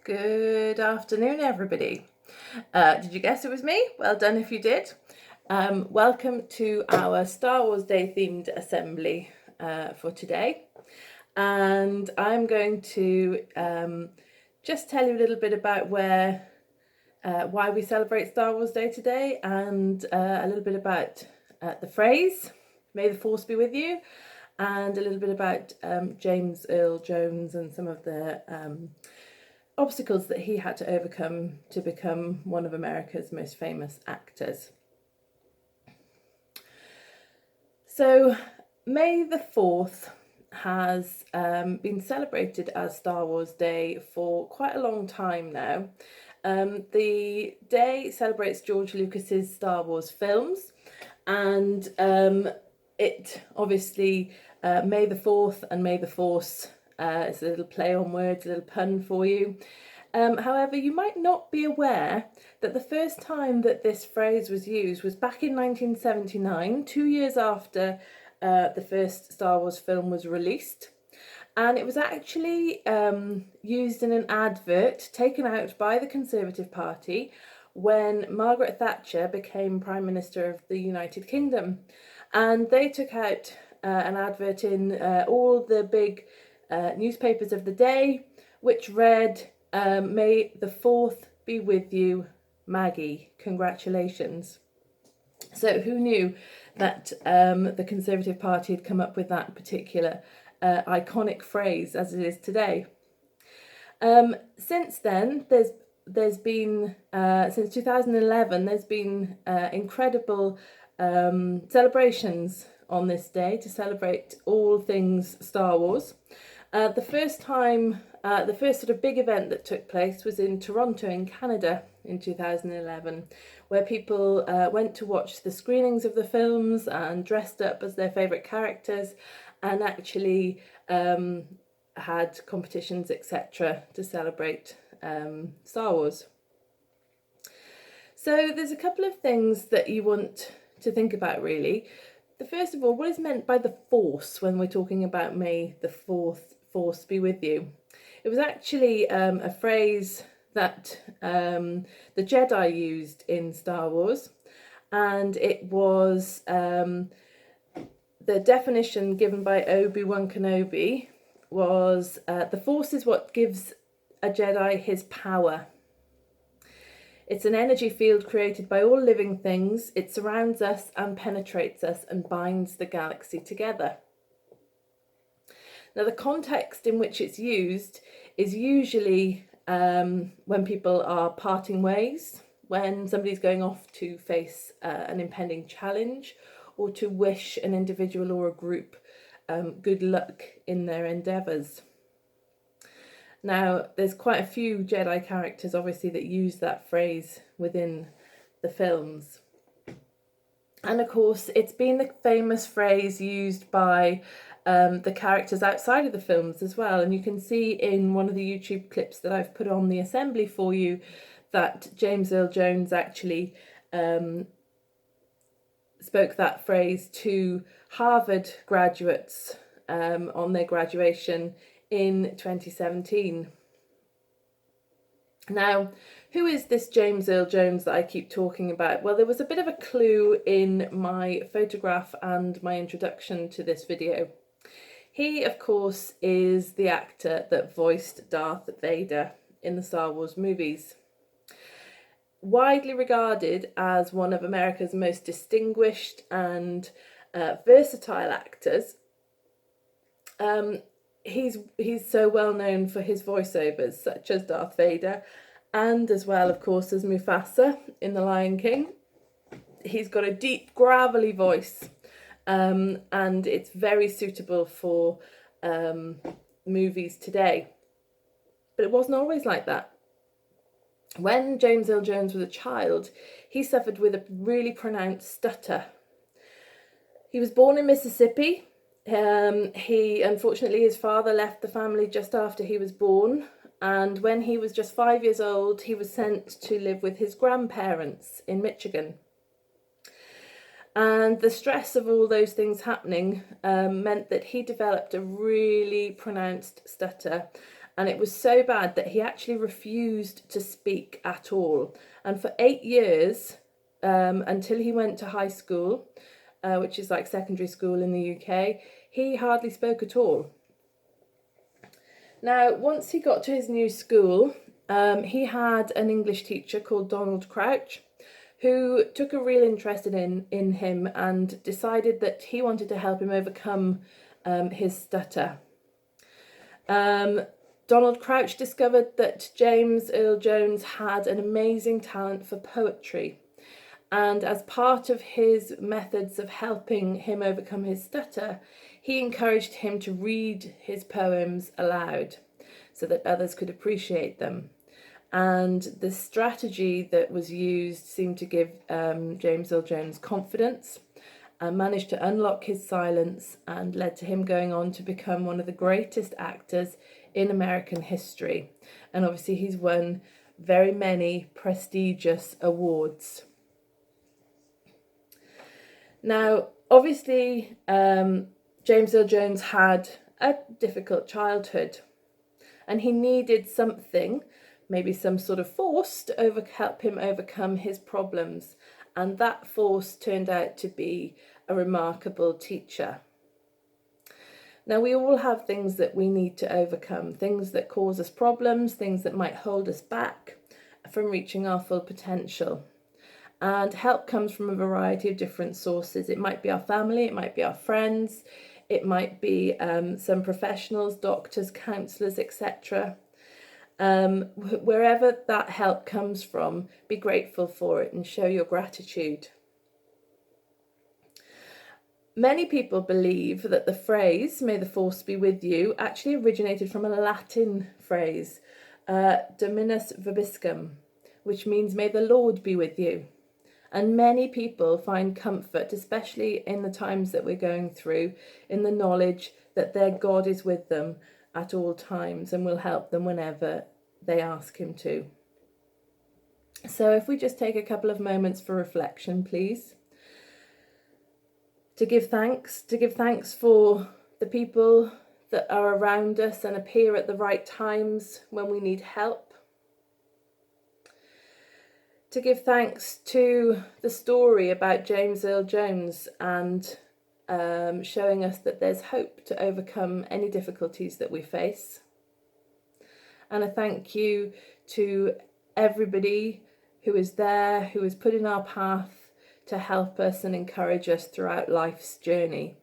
Good afternoon, everybody. Did you guess it was me? Well done if you did. Welcome to our Star Wars Day themed assembly for today. And I'm going to just tell you a little bit about why we celebrate Star Wars Day today, and a little bit about the phrase, "May the Force be with you," and a little bit about James Earl Jones and some of the obstacles that he had to overcome to become one of America's most famous actors. So, May the 4th has been celebrated as Star Wars Day for quite a long time now. The day celebrates George Lucas's Star Wars films, and it obviously May the 4th and May the Force. It's a little play on words, a little pun for you. However, you might not be aware that the first time that this phrase was used was back in 1979, 2 years after the first Star Wars film was released. And it was actually used in an advert taken out by the Conservative Party when Margaret Thatcher became Prime Minister of the United Kingdom. And they took out an advert in all the big newspapers of the day, which read, "May the 4th be with you, Maggie. Congratulations." So who knew that the Conservative Party had come up with that particular iconic phrase as it is today? Since then, there's been since 2011, there's been incredible celebrations on this day to celebrate all things Star Wars. The first sort of big event that took place was in Toronto in Canada in 2011, where people went to watch the screenings of the films and dressed up as their favourite characters, and actually had competitions, etc., to celebrate Star Wars. So there's a couple of things that you want to think about, really. The first of all, what is meant by the Force when we're talking about May the 4th, Force be with you? It was actually a phrase that the Jedi used in Star Wars, and it was the definition given by Obi-Wan Kenobi was the Force is what gives a Jedi his power. It's an energy field created by all living things. It surrounds us and penetrates us and binds the galaxy together. Now, the context in which it's used is usually when people are parting ways, when somebody's going off to face an impending challenge, or to wish an individual or a group good luck in their endeavours. Now, there's quite a few Jedi characters, obviously, that use that phrase within the films. And of course, it's been the famous phrase used by the characters outside of the films as well. And you can see in one of the YouTube clips that I've put on the assembly for you that James Earl Jones actually spoke that phrase to Harvard graduates on their graduation in 2017. Now, who is this James Earl Jones that I keep talking about? Well, there was a bit of a clue in my photograph and my introduction to this video. He, of course, is the actor that voiced Darth Vader in the Star Wars movies. Widely regarded as one of America's most distinguished and versatile actors, he's so well known for his voiceovers, such as Darth Vader, and as well, of course, as Mufasa in The Lion King. He's got a deep, gravelly voice, and it's very suitable for movies today. But it wasn't always like that. When James Earl Jones was a child, he suffered with a really pronounced stutter. He was born in Mississippi. Unfortunately, his father left the family just after he was born, and when he was just 5 years old, he was sent to live with his grandparents in Michigan. And the stress of all those things happening meant that he developed a really pronounced stutter, And it was so bad that he actually refused to speak at all. And for 8 years, until he went to high school, which is like secondary school in the UK, he hardly spoke at all. Now, once he got to his new school, he had an English teacher called Donald Crouch, who took a real interest in him and decided that he wanted to help him overcome his stutter. Donald Crouch discovered that James Earl Jones had an amazing talent for poetry. And as part of his methods of helping him overcome his stutter, he encouraged him to read his poems aloud so that others could appreciate them. And the strategy that was used seemed to give James Earl Jones confidence and managed to unlock his silence, and led to him going on to become one of the greatest actors in American history. And obviously he's won very many prestigious awards. Now, obviously, James Earl Jones had a difficult childhood, and he needed something, maybe some sort of force, to help him overcome his problems. And that force turned out to be a remarkable teacher. Now, we all have things that we need to overcome, things that cause us problems, things that might hold us back from reaching our full potential. And help comes from a variety of different sources. It might be our family, it might be our friends, it might be some professionals, doctors, counsellors, etc. Wherever that help comes from, be grateful for it and show your gratitude. Many people believe that the phrase, "May the force be with you," actually originated from a Latin phrase, Dominus vobiscum, which means "May the Lord be with you." And many people find comfort, especially in the times that we're going through, in the knowledge that their God is with them at all times and will help them whenever they ask him to. So if we just take a couple of moments for reflection, please. To give thanks for the people that are around us and appear at the right times when we need help. To give thanks to the story about James Earl Jones and showing us that there's hope to overcome any difficulties that we face. And a thank you to everybody who is there, who is put in our path to help us and encourage us throughout life's journey.